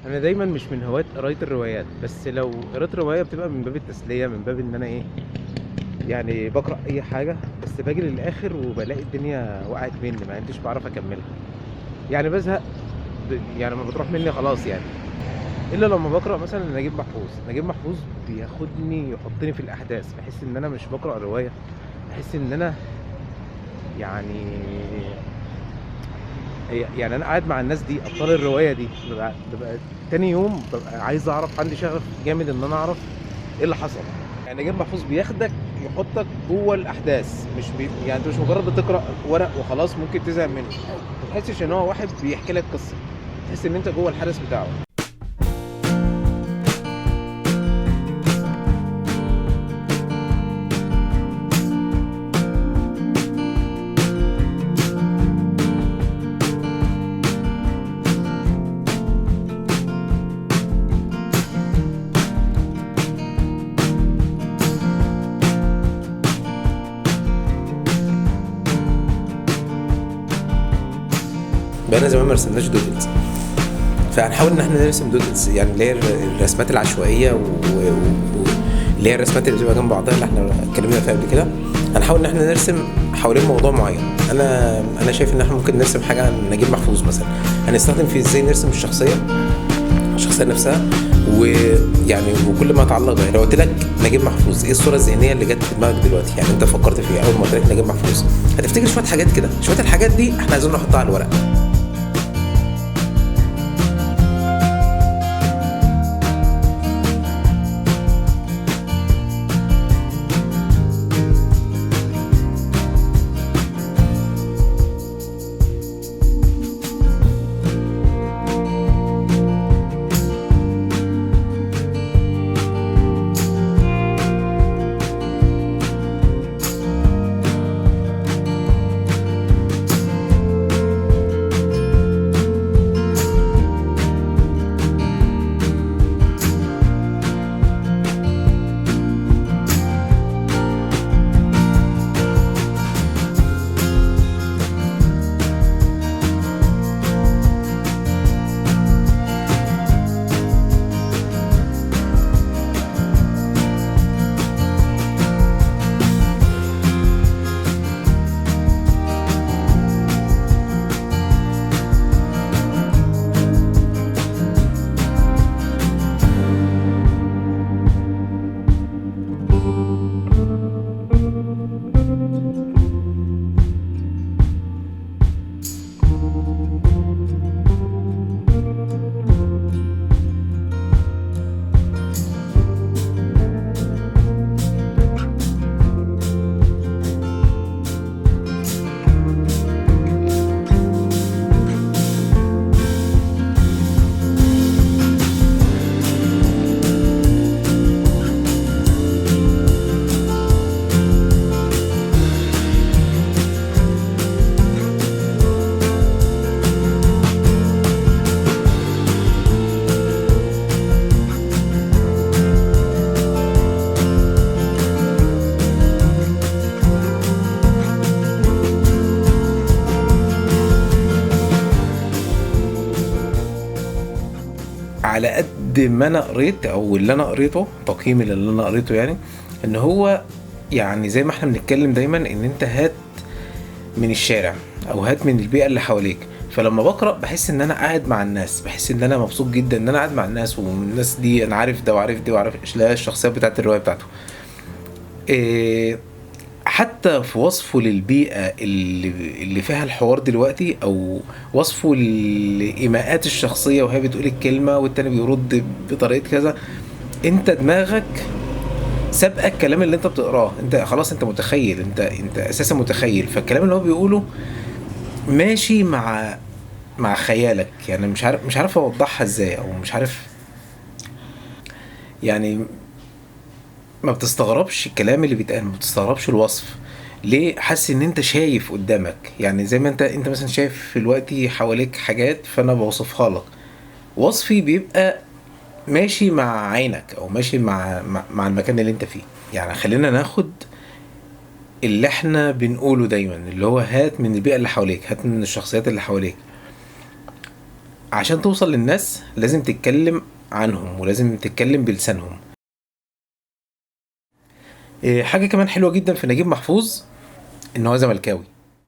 انا دايما مش من هواة قرايه الروايات، بس لو قريت روايه بتبقى من باب التسليه، من باب ان انا ايه، يعني بقرا اي حاجه، بس باجي للاخر وبلاقي الدنيا وقعت مني، ما عنديش بعرف اكملها، يعني بزهق. يعني ما بتروح مني خلاص يعني. الا لما بقرا مثلا نجيب محفوظ، نجيب محفوظ بياخدني يحطني في الاحداث، بحس ان انا مش بقرا روايه، بحس ان انا يعني يعني انا قاعد مع الناس دي ابطال الروايه دي، ببقى تاني يوم ببقى عايز اعرف، عندي شغف جامد ان انا اعرف ايه اللي حصل. يعني نجيب محفوظ بياخدك يحطك جوه الاحداث، مش يعني انت مش مجرد بتقرا ورق وخلاص ممكن تزهق منه، ما تحسش ان هو واحد بيحكي لك قصه، تحس ان انت جوه الحدث بتاعه. بقالنا زمان ما رسمناش دودلز، فهنحاول ان احنا نرسم دودلز، يعني اللي هي الرسمات العشوائيه اللي هي الرسمات اللي بتبقى جنب بعضها اللي احنا اتكلمنا فيها قبل كده. هنحاول ان احنا نرسم حوالين موضوع معين. انا شايف ان احنا ممكن نرسم حاجه عن نجيب محفوظ مثلا، هنستخدم فيه ازاي نرسم الشخصيه نفسها، ويعني وكل ما يتعلق بها. لو قلت لك نجيب محفوظ، ايه الصوره الذهنيه اللي جت في دماغك دلوقتي؟ يعني انت فكرت فيها اول ما قلت لك نجيب محفوظ، هتفتكر شويه حاجات كده. شويه الحاجات دي احنا عايزين نحطها على الورق. على قد ما انا قريت، او اللي انا قريته، تقييمي اللي انا قريته، يعني ان هو يعني زي ما احنا بنتكلم دايما، ان انت هات من الشارع او هات من البيئه اللي حواليك. فلما بقرا بحس ان انا قاعد مع الناس، بحس ان انا مبسوط جدا ان انا قاعد مع الناس، والناس دي انا عارف ده وعارف دي وعارف ايش لا الشخصيات بتاعت الروايه بتاعته. إيه، حتى في وصفه للبيئة اللي فيها الحوار دلوقتي، أو وصفه لإيماءات الشخصية وهي بتقول الكلمة والتاني بيرد بطريقة كذا، انت دماغك سابقة الكلام اللي انت بتقراه. انت خلاص انت متخيل، انت اساسا متخيل، فالكلام اللي هو بيقوله ماشي مع خيالك. يعني مش عارف اوضحها ازاي، او مش عارف يعني. ما بتستغربش الكلام اللي بيتقال، ما بتستغربش الوصف. ليه؟ حاسس ان انت شايف قدامك، يعني زي ما انت مثلا شايف دلوقتي حواليك حاجات، فانا بوصفها لك. وصفي بيبقى ماشي مع عينك، او ماشي مع المكان اللي انت فيه. يعني خلينا ناخد اللي احنا بنقوله دايما، اللي هو هات من البيئة اللي حواليك، هات من الشخصيات اللي حواليك. عشان توصل للناس لازم تتكلم عنهم ولازم تتكلم بلسانهم. حاجة كمان حلوة جدا في نجيب محفوظ ان هو زملكاوي.